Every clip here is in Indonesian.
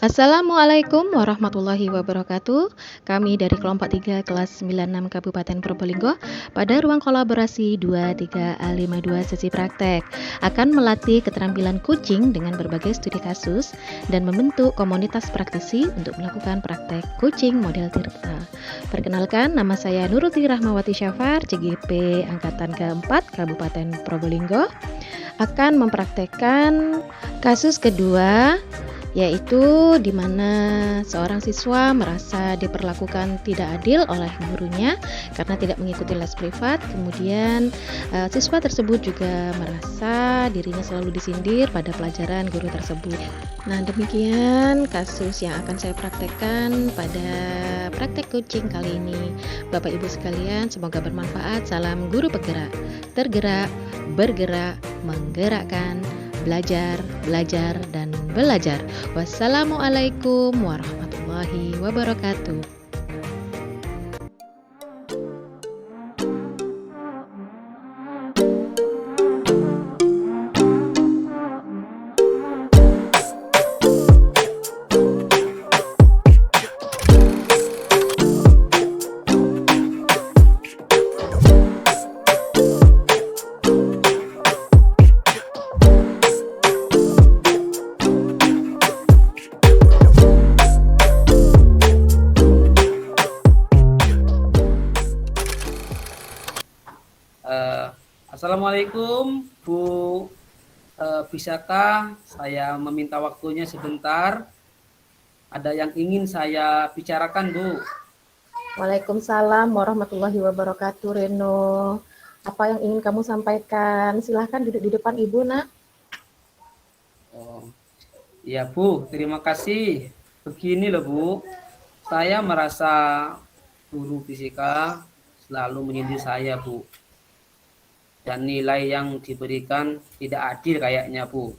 Assalamualaikum warahmatullahi wabarakatuh. Kami dari kelompok 3 kelas 96 Kabupaten Probolinggo pada ruang kolaborasi 23A52 sesi praktek akan melatih keterampilan kucing dengan berbagai studi kasus dan membentuk komunitas praktisi untuk melakukan praktek kucing model Tirta. Perkenalkan, nama saya Nuruti Rahmawati Syafar, CGP Angkatan keempat Kabupaten Probolinggo, akan mempraktekkan kasus kedua, yaitu di mana seorang siswa merasa diperlakukan tidak adil oleh gurunya karena tidak mengikuti les privat. Kemudian siswa tersebut juga merasa dirinya selalu disindir pada pelajaran guru tersebut. Nah, demikian kasus yang akan saya praktekkan pada praktek kucing kali ini. Bapak Ibu sekalian, semoga bermanfaat. Salam guru penggerak, tergerak, bergerak, menggerakkan, belajar, belajar, dan belajar. Wassalamualaikum warahmatullahi wabarakatuh. Assalamualaikum Bu, bisakah saya meminta waktunya sebentar? Ada yang ingin saya bicarakan, Bu. Waalaikumsalam warahmatullahi wabarakatuh, Reno. Apa yang ingin kamu sampaikan? Silahkan duduk di depan Ibu, Nak. Oh, ya Bu, terima kasih. Begini loh Bu, saya merasa guru fisika selalu menyindir saya, Bu. Dan nilai yang diberikan tidak adil kayaknya, Bu.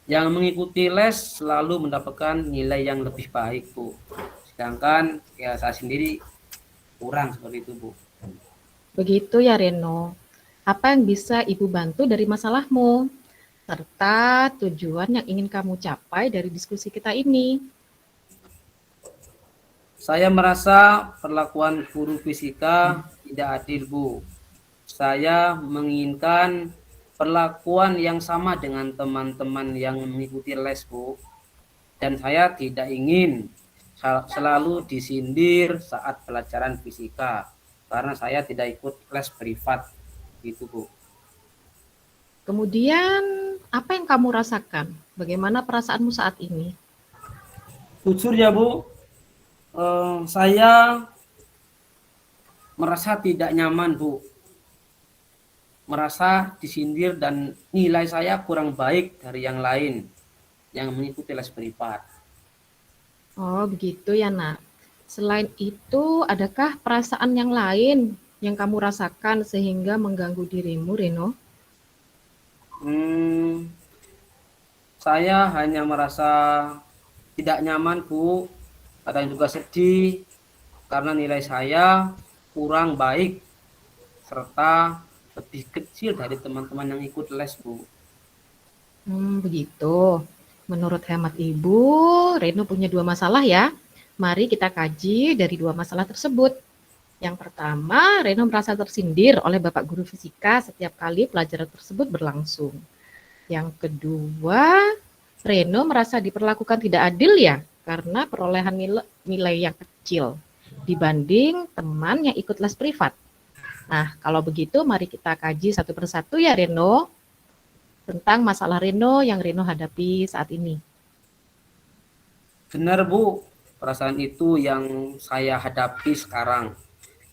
Yang mengikuti les selalu mendapatkan nilai yang lebih baik, Bu. Sedangkan ya saya sendiri kurang seperti itu, Bu. Begitu ya, Reno. Apa yang bisa Ibu bantu dari masalahmu? Serta tujuan yang ingin kamu capai dari diskusi kita ini. Saya merasa perlakuan guru fisika tidak adil, Bu. Saya menginginkan perlakuan yang sama dengan teman-teman yang mengikuti les, Bu. Dan saya tidak ingin selalu disindir saat pelajaran fisika karena saya tidak ikut les privat, gitu Bu. Kemudian, apa yang kamu rasakan? Bagaimana perasaanmu saat ini? Jujur ya Bu, saya merasa tidak nyaman, Bu. Merasa disindir dan nilai saya kurang baik dari yang lain yang mengikuti les privat. Oh, begitu ya, Nak. Selain itu, adakah perasaan yang lain yang kamu rasakan sehingga mengganggu dirimu, Reno? Saya hanya merasa tidak nyaman, Bu. Kadang juga sedih karena nilai saya kurang baik serta lebih kecil dari teman-teman yang ikut les, Bu. Begitu. Menurut hemat Ibu, Reno punya dua masalah ya. Mari kita kaji dari dua masalah tersebut. Yang pertama, Reno merasa tersindir oleh Bapak Guru Fisika setiap kali pelajaran tersebut berlangsung. Yang kedua, Reno merasa diperlakukan tidak adil ya, karena perolehan nilai yang kecil dibanding teman yang ikut les privat. Nah, kalau begitu mari kita kaji satu persatu ya Reno, tentang masalah Reno yang Reno hadapi saat ini. Benar, Bu. Perasaan itu yang saya hadapi sekarang.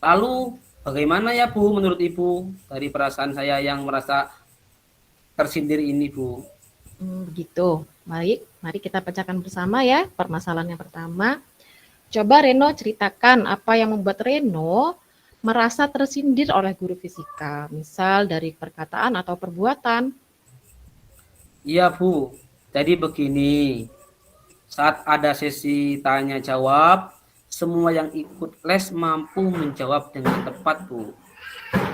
Lalu bagaimana ya, Bu, menurut Ibu dari perasaan saya yang merasa tersindir ini, Bu? Begitu. Mari kita pecahkan bersama ya permasalahan yang pertama. Coba Reno ceritakan apa yang membuat Reno merasa tersindir oleh guru fisika, misal dari perkataan atau perbuatan. Iya, Bu. Jadi begini, saat ada sesi tanya jawab, semua yang ikut les mampu menjawab dengan tepat, Bu.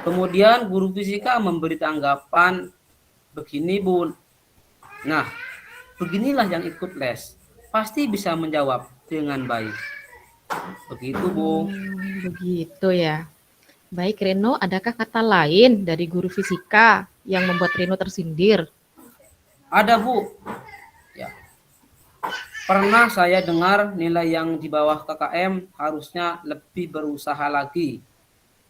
Kemudian guru fisika memberi tanggapan begini, Bu. Nah, beginilah yang ikut les. Pasti bisa menjawab dengan baik. Begitu, Bu. Begitu ya. Baik Reno, adakah kata lain dari guru fisika yang membuat Reno tersindir? Ada, Bu. Ya. Pernah saya dengar nilai yang di bawah KKM harusnya lebih berusaha lagi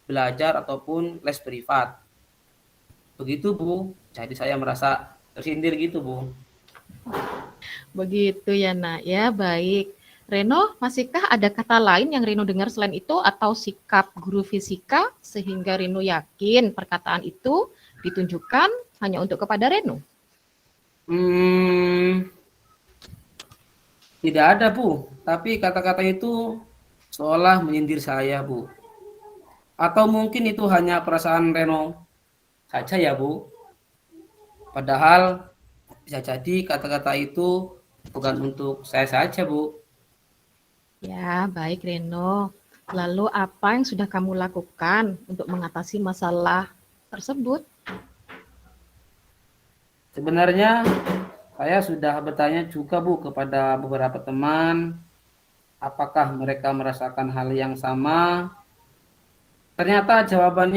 belajar ataupun les privat. Begitu, Bu. Jadi saya merasa tersindir gitu, Bu. Begitu ya nak, ya baik. Reno, masihkah ada kata lain yang Reno dengar selain itu atau sikap guru fisika sehingga Reno yakin perkataan itu ditunjukkan hanya untuk kepada Reno? Tidak ada, Bu. Tapi kata-kata itu seolah menyindir saya, Bu. Atau mungkin itu hanya perasaan Reno saja ya, Bu. Padahal bisa jadi kata-kata itu bukan untuk saya saja, Bu. Ya, baik Reno. Lalu apa yang sudah kamu lakukan untuk mengatasi masalah tersebut? Sebenarnya saya sudah bertanya juga, Bu, kepada beberapa teman, apakah mereka merasakan hal yang sama. Ternyata jawaban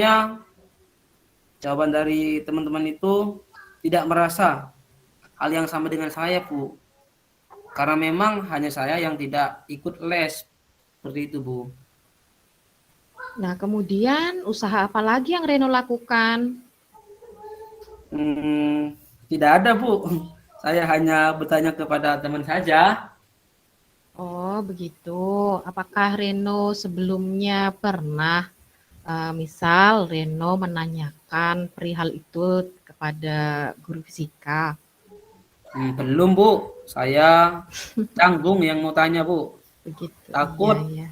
dari teman-teman itu tidak merasa hal yang sama dengan saya, Bu. Karena memang hanya saya yang tidak ikut les. Seperti itu, Bu. Nah, kemudian usaha apa lagi yang Reno lakukan? Tidak ada, Bu. Saya hanya bertanya kepada teman saja. Oh, begitu. Apakah Reno sebelumnya pernah, misal Reno menanyakan perihal itu kepada guru fisika? Belum, Bu. Saya canggung yang mau tanya, Bu. Begitu, Takut. iya.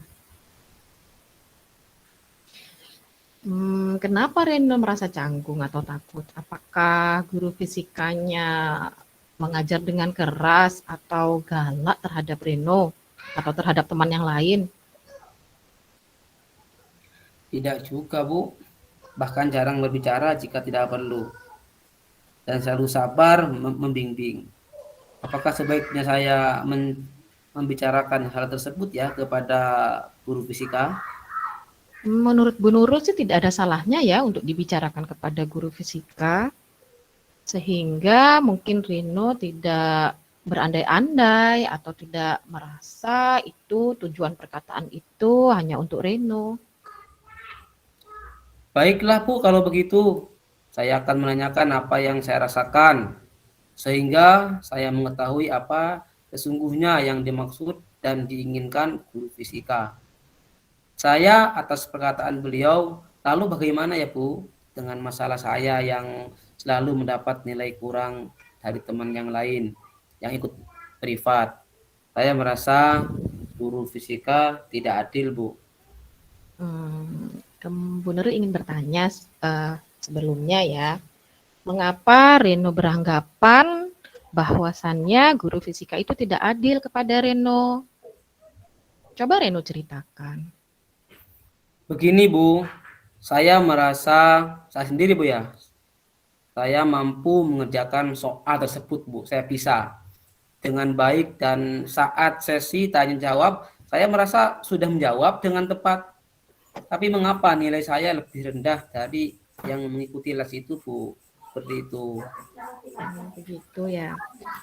Kenapa Reno merasa canggung atau takut? Apakah guru fisikanya mengajar dengan keras atau galak terhadap Reno atau terhadap teman yang lain? Tidak juga, Bu. Bahkan jarang berbicara jika tidak perlu. Dan selalu sabar membimbing. Apakah sebaiknya saya membicarakan hal tersebut ya kepada guru fisika? Menurut Bu Nurul sih tidak ada salahnya ya untuk dibicarakan kepada guru fisika, sehingga mungkin Reno tidak berandai-andai atau tidak merasa itu tujuan perkataan itu hanya untuk Reno. Baiklah, Bu, kalau begitu saya akan menanyakan apa yang saya rasakan sehingga saya mengetahui apa sesungguhnya yang dimaksud dan diinginkan guru fisika. Saya atas perkataan beliau, lalu bagaimana ya, Bu, dengan masalah saya yang selalu mendapat nilai kurang dari teman yang lain yang ikut privat. Saya merasa guru fisika tidak adil, Bu. Bu Nurul ingin bertanya sebelumnya ya, mengapa Reno beranggapan bahwasannya guru fisika itu tidak adil kepada Reno? Coba Reno ceritakan. Begini, Bu, saya merasa saya sendiri, Bu, ya. Saya mampu mengerjakan soal tersebut, Bu. Saya bisa dengan baik dan saat sesi tanya jawab, saya merasa sudah menjawab dengan tepat. Tapi mengapa nilai saya lebih rendah dari yang mengikuti les itu, Bu? Seperti itu. Begitu ya.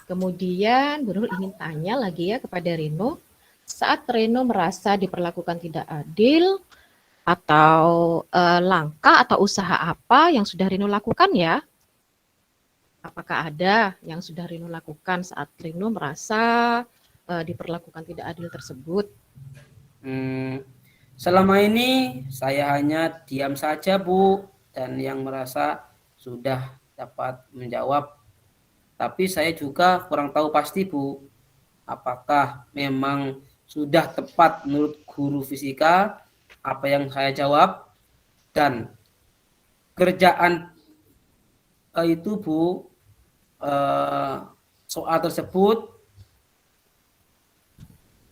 Kemudian Bu Nurul ingin tanya lagi ya kepada Reno, saat Reno merasa diperlakukan tidak adil, atau langkah atau usaha apa yang sudah Reno lakukan ya? Apakah ada yang sudah Reno lakukan saat Reno merasa diperlakukan tidak adil tersebut? Selama ini saya hanya diam saja, Bu, dan yang merasa sudah dapat menjawab. Tapi saya juga kurang tahu pasti, Bu, apakah memang sudah tepat menurut guru fisika apa yang saya jawab, dan kerjaan itu, Bu, soal tersebut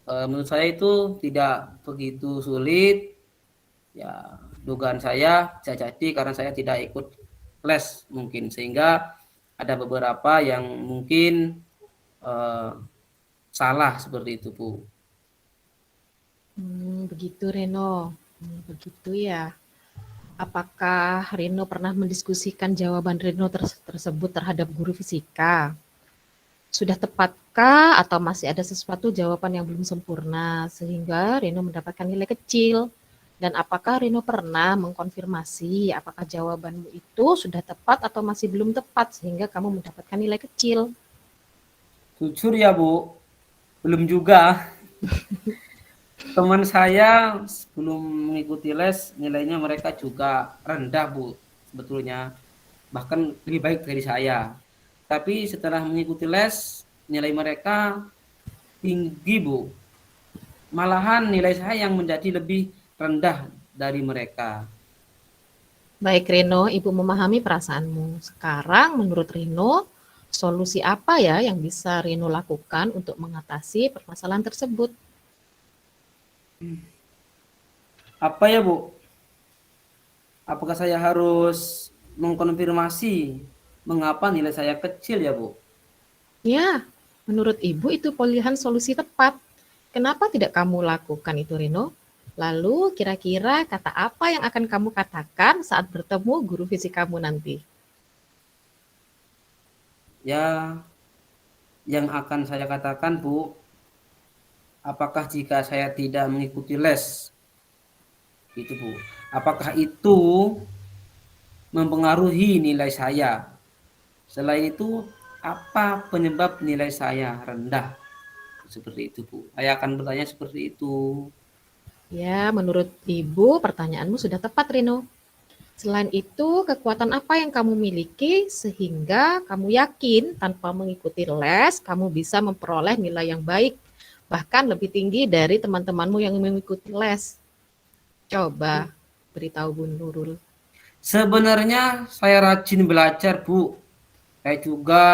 menurut saya itu tidak begitu sulit. Ya, dugaan saya bisa jadi karena saya tidak ikut les mungkin, sehingga ada beberapa yang mungkin eh, salah seperti itu, Bu. Begitu Reno. Begitu ya. Apakah Reno pernah mendiskusikan jawaban Reno tersebut terhadap guru fisika? Sudah tepatkah atau masih ada sesuatu jawaban yang belum sempurna sehingga Reno mendapatkan nilai kecil? Dan apakah Reno pernah mengkonfirmasi apakah jawabanmu itu sudah tepat atau masih belum tepat sehingga kamu mendapatkan nilai kecil? Jujur ya, Bu, belum juga. Teman saya sebelum mengikuti les, nilainya mereka juga rendah, Bu, sebetulnya. Bahkan lebih baik dari saya. Tapi setelah mengikuti les, nilai mereka tinggi, Bu. Malahan nilai saya yang menjadi lebih rendah dari mereka. Baik Reno, Ibu memahami perasaanmu. Sekarang menurut Reno, solusi apa ya yang bisa Reno lakukan untuk mengatasi permasalahan tersebut? Apa ya, Bu? Apakah saya harus mengkonfirmasi mengapa nilai saya kecil ya, Bu? Ya, menurut Ibu itu pilihan solusi tepat. Kenapa tidak kamu lakukan itu Reno? Lalu kira-kira kata apa yang akan kamu katakan saat bertemu guru fisikamu nanti? Ya, yang akan saya katakan, Bu, apakah jika saya tidak mengikuti les, itu, Bu, apakah itu mempengaruhi nilai saya? Selain itu, apa penyebab nilai saya rendah? Seperti itu, Bu. Saya akan bertanya seperti itu. Ya, menurut Ibu pertanyaanmu sudah tepat Reno. Selain itu, kekuatan apa yang kamu miliki sehingga kamu yakin tanpa mengikuti les, kamu bisa memperoleh nilai yang baik, bahkan lebih tinggi dari teman-temanmu yang mengikuti les. Coba beritahu Bu Nurul. Sebenarnya saya rajin belajar, Bu. Saya juga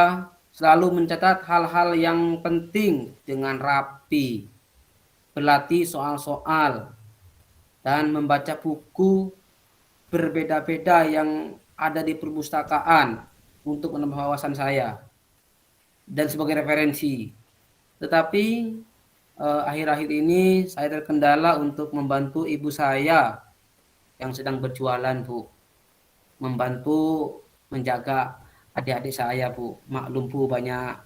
selalu mencatat hal-hal yang penting dengan rapi, berlatih soal-soal, dan membaca buku berbeda-beda yang ada di perpustakaan untuk menambah wawasan saya dan sebagai referensi. Tetapi akhir-akhir ini saya terkendala untuk membantu ibu saya yang sedang berjualan, Bu. Membantu menjaga adik-adik saya, Bu. Maklum, Bu, banyak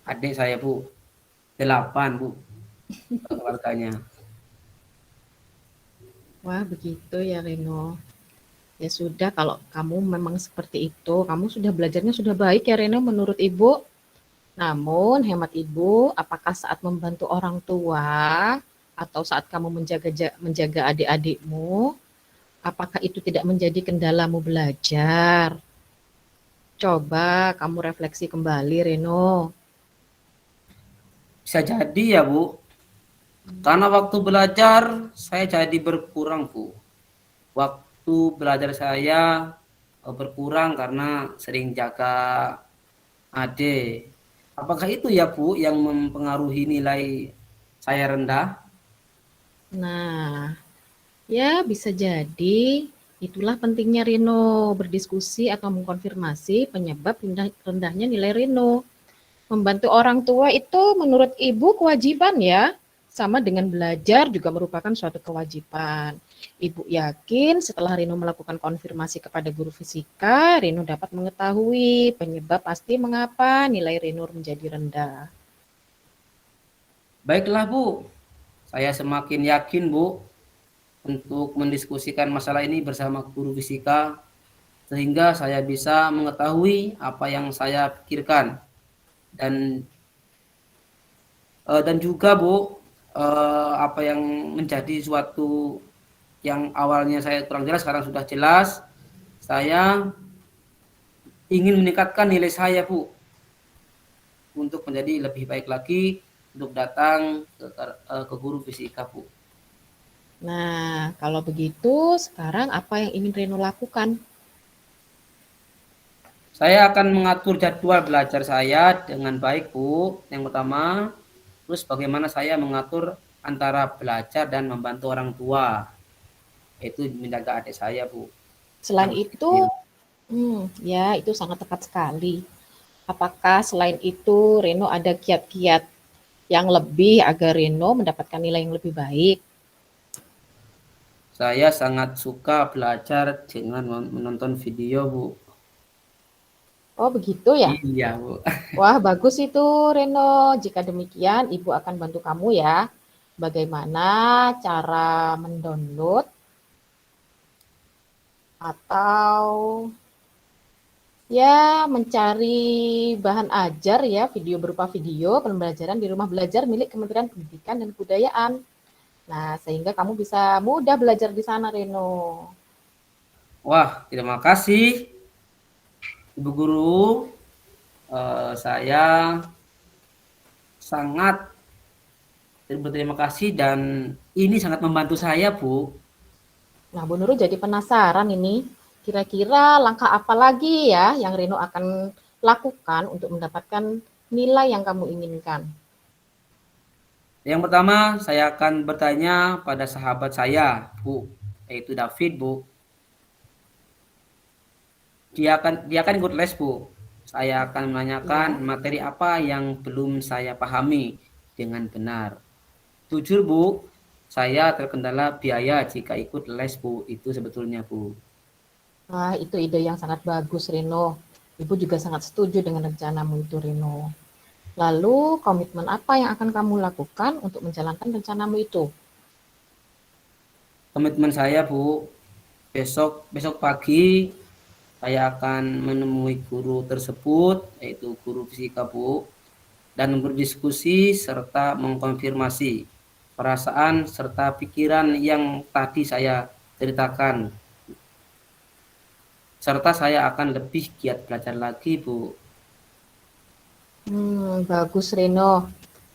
adik saya, Bu. 8, Bu, keluarganya. Wah, begitu ya Reno. Ya sudah, kalau kamu memang seperti itu, kamu sudah belajarnya sudah baik ya Reno menurut Ibu. Namun, hemat Ibu, apakah saat membantu orang tua atau saat kamu menjaga adik-adikmu, apakah itu tidak menjadi kendalamu belajar? Coba kamu refleksi kembali, Reno. Bisa jadi ya, Bu. Karena waktu belajar saya jadi berkurang, Bu. Waktu belajar saya berkurang karena sering jaga adik. Apakah itu ya, Bu, yang mempengaruhi nilai saya rendah? Nah, ya bisa jadi itulah pentingnya Reno berdiskusi atau mengkonfirmasi penyebab rendahnya nilai Reno. Membantu orang tua itu menurut Ibu kewajiban ya, sama dengan belajar juga merupakan suatu kewajiban. Ibu yakin setelah Rino melakukan konfirmasi kepada guru fisika, Rino dapat mengetahui penyebab pasti mengapa nilai Rino menjadi rendah. Baiklah, Bu. Saya semakin yakin, Bu, untuk mendiskusikan masalah ini bersama guru fisika sehingga saya bisa mengetahui apa yang saya pikirkan dan juga, Bu, apa yang menjadi suatu yang awalnya saya kurang jelas sekarang sudah jelas. Saya ingin meningkatkan nilai saya, Bu, untuk menjadi lebih baik lagi untuk datang ke guru fisika, Bu. Nah, kalau begitu sekarang apa yang ingin Reno lakukan? Saya akan mengatur jadwal belajar saya dengan baik, Bu. Yang pertama, terus bagaimana saya mengatur antara belajar dan membantu orang tua. Itu menjaga adik saya, Bu. Selain Yang itu, kecil. ya itu sangat tepat sekali. Apakah selain itu Reno ada kiat-kiat yang lebih agar Reno mendapatkan nilai yang lebih baik? Saya sangat suka belajar dengan menonton video, Bu. Oh begitu ya? Iya, Bu. Wah bagus itu Reno. Jika demikian Ibu akan bantu kamu ya. Bagaimana cara mendownload atau ya mencari bahan ajar ya, video berupa video pembelajaran di rumah belajar milik Kementerian Pendidikan dan Kebudayaan. Nah, sehingga kamu bisa mudah belajar di sana, Reno. Wah, terima kasih, Ibu Guru. Saya sangat berterima kasih dan ini sangat membantu saya, Bu. Nah, Bu Nurul jadi penasaran ini, kira-kira langkah apa lagi ya yang Reno akan lakukan untuk mendapatkan nilai yang kamu inginkan? Yang pertama, saya akan bertanya pada sahabat saya, Bu, yaitu David, Bu. Dia akan ikut les, Bu. Saya akan menanyakan Ya. materi apa yang belum saya pahami dengan benar. Jujur, Bu, saya terkendala biaya jika ikut les, Bu. Itu sebetulnya, Bu. Nah, itu ide yang sangat bagus, Reno. Ibu juga sangat setuju dengan rencanamu itu, Reno. Lalu, komitmen apa yang akan kamu lakukan untuk menjalankan rencanamu itu? Komitmen saya, Bu, besok pagi saya akan menemui guru tersebut, yaitu guru fisika, Bu, dan berdiskusi serta mengkonfirmasi perasaan serta pikiran yang tadi saya ceritakan. Serta saya akan lebih giat belajar lagi, Bu. Bagus Reno.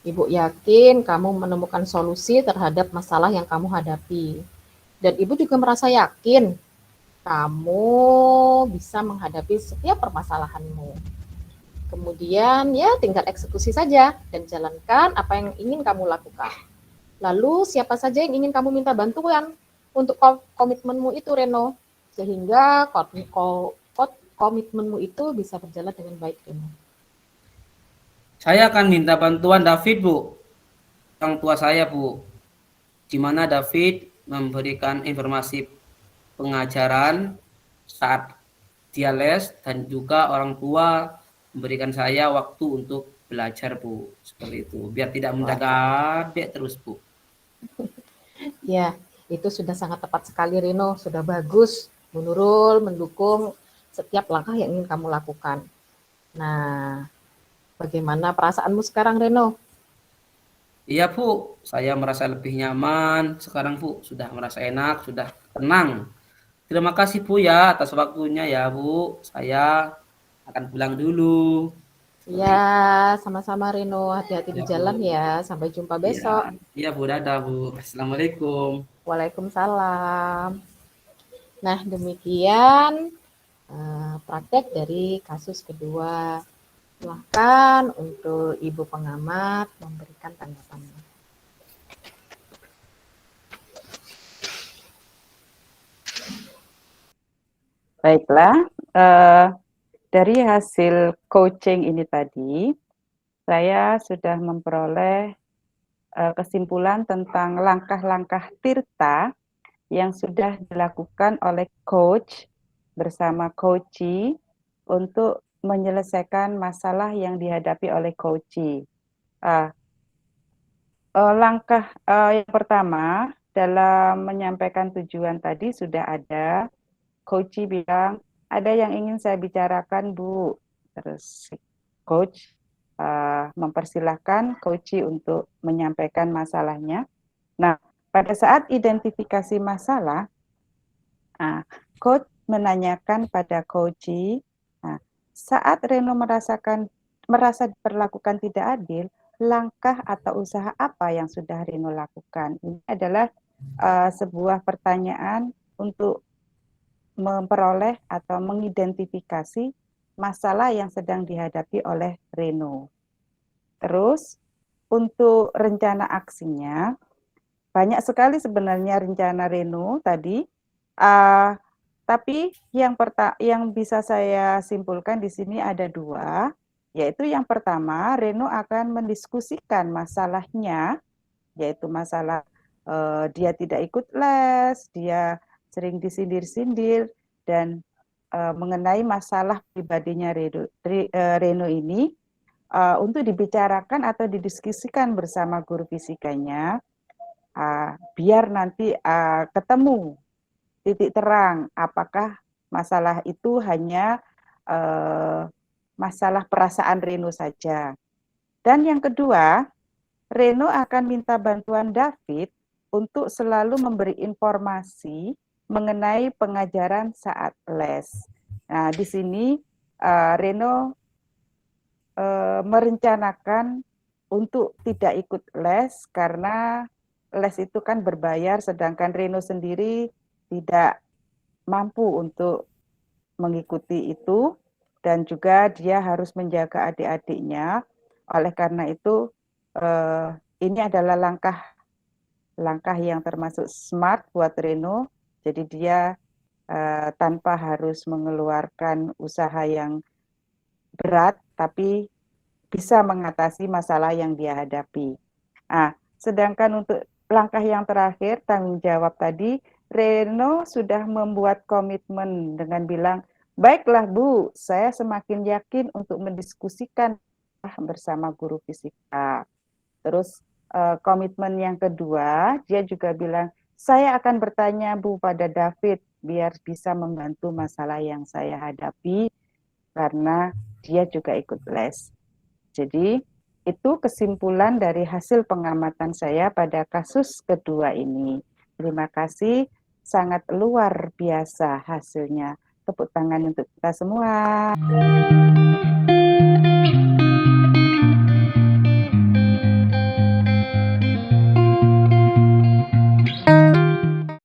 Ibu yakin kamu menemukan solusi terhadap masalah yang kamu hadapi. Dan Ibu juga merasa yakin kamu bisa menghadapi setiap permasalahanmu. Kemudian ya tinggal eksekusi saja dan jalankan apa yang ingin kamu lakukan. Lalu siapa saja yang ingin kamu minta bantuan untuk komitmenmu itu Reno. Sehingga komitmenmu itu bisa berjalan dengan baik Reno. Saya akan minta bantuan David, Bu. Orang tua saya, Bu. Di mana David memberikan informasi pengajaran saat dia les dan juga orang tua memberikan saya waktu untuk belajar, Bu. Seperti itu. Biar tidak mendadak adik terus, Bu. Ya, itu sudah sangat tepat sekali Reno, sudah bagus. Bu Nurul mendukung setiap langkah yang ingin kamu lakukan. Nah, bagaimana perasaanmu sekarang Reno? Iya, Bu. Saya merasa lebih nyaman. Sekarang, Bu, sudah merasa enak, sudah tenang. Terima kasih, Bu, ya atas waktunya ya, Bu. Saya akan pulang dulu. Seperti Ya, itu. sama-sama Reno, hati-hati di Ya, jalan Bu. ya. Sampai jumpa Iya. besok. Iya, Bu. Dadah, Bu. Assalamualaikum. Waalaikumsalam. Nah, demikian praktek dari kasus kedua. Silahkan untuk Ibu pengamat memberikan tanggapannya. Baiklah, dari hasil coaching ini tadi, saya sudah memperoleh kesimpulan tentang langkah-langkah tirta yang sudah dilakukan oleh coach bersama coachee untuk menyelesaikan masalah yang dihadapi oleh coachee. Langkah yang pertama dalam menyampaikan tujuan tadi sudah ada. Coachee bilang, ada yang ingin saya bicarakan, Bu. Terus coach mempersilahkan coachee untuk menyampaikan masalahnya. Nah, pada saat identifikasi masalah, coach menanyakan pada coachee, saat Reno merasa diperlakukan tidak adil, langkah atau usaha apa yang sudah Reno lakukan? Ini adalah sebuah pertanyaan untuk memperoleh atau mengidentifikasi masalah yang sedang dihadapi oleh Reno. Terus untuk rencana aksinya, banyak sekali sebenarnya rencana Reno tadi, tapi yang bisa saya simpulkan di sini ada dua. Yaitu yang pertama, Reno akan mendiskusikan masalahnya, yaitu masalah dia tidak ikut les, dia sering disindir-sindir, dan mengenai masalah pribadinya Reno ini untuk dibicarakan atau didiskusikan bersama guru fisikanya, biar nanti ketemu titik terang apakah masalah itu hanya masalah perasaan Reno saja. Dan yang kedua, Reno akan minta bantuan David untuk selalu memberi informasi mengenai pengajaran saat les. Nah, di sini Reno merencanakan untuk tidak ikut les karena les itu kan berbayar, sedangkan Reno sendiri tidak mampu untuk mengikuti itu, dan juga dia harus menjaga adik-adiknya. Oleh karena itu, ini adalah langkah yang termasuk smart buat Reno. Jadi dia tanpa harus mengeluarkan usaha yang berat, tapi bisa mengatasi masalah yang dia hadapi. Nah, sedangkan untuk langkah yang terakhir, tanggung jawab tadi, Reno sudah membuat komitmen dengan bilang, baiklah Bu, saya semakin yakin untuk mendiskusikan bersama guru fisika. Terus komitmen yang kedua, dia juga bilang, saya akan bertanya Bu pada David, biar bisa membantu masalah yang saya hadapi, karena dia juga ikut les. Jadi itu kesimpulan dari hasil pengamatan saya pada kasus kedua ini. Terima kasih, sangat luar biasa hasilnya. Tepuk tangan untuk kita semua.